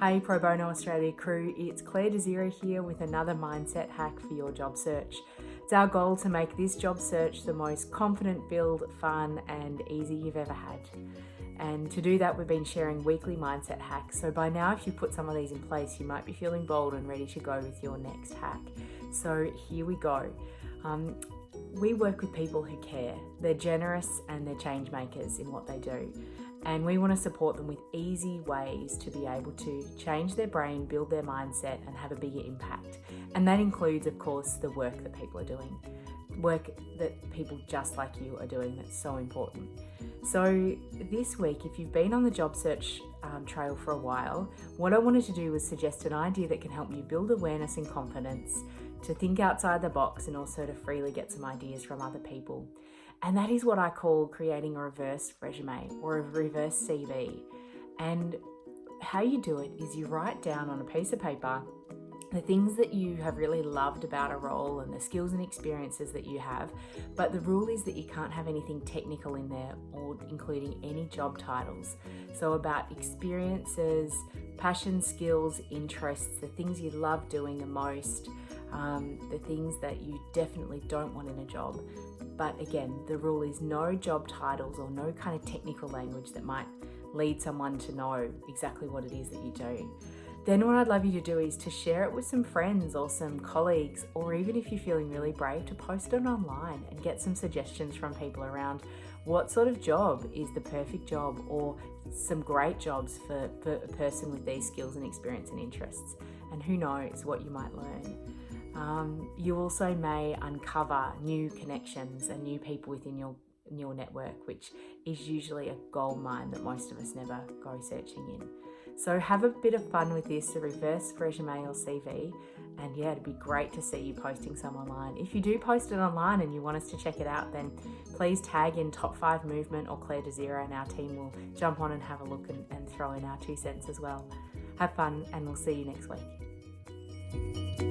Hey Pro Bono Australia crew, it's Claire Desira here with another mindset hack for your job search. It's our goal to make this job search the most confident-filled, fun and easy you've ever had. And to do that, we've been sharing weekly mindset hacks. So by now, if you put some of these in place, you might be feeling bold and ready to go with your next hack. So here we go. We work with people who care. They're generous and they're change makers in what they do. And we want to support them with easy ways to be able to change their brain, build their mindset and have a bigger impact. And that includes, of course, the work that people are doing. Work that people just like you are doing that's so important. So this week, if you've been on the job search trail for a while, what I wanted to do was suggest an idea that can help you build awareness and confidence, to think outside the box and also to freely get some ideas from other people. And that is what I call creating a reverse resume or a reverse CV. And how you do it is you write down on a piece of paper the things that you have really loved about a role and the skills and experiences that you have. But the rule is that you can't have anything technical in there or including any job titles. So about experiences, passion, skills, interests, the things you love doing the most, the things that you definitely don't want in a job. But again, the rule is no job titles or no kind of technical language that might lead someone to know exactly what it is that you do. Then what I'd love you to do is to share it with some friends or some colleagues, or even if you're feeling really brave, to post it online and get some suggestions from people around what sort of job is the perfect job or some great jobs for a person with these skills and experience and interests. And who knows what you might learn. You also may uncover new connections and new people within your network, which is usually a gold mine that most of us never go searching in. So have a bit of fun with this, a reverse resume or CV, and yeah, it'd be great to see you posting some online. If you do post it online and you want us to check it out, then please tag in Top 5 Movement or Claire Desira and our team will jump on and have a look and throw in our 2 cents as well. Have fun and we'll see you next week.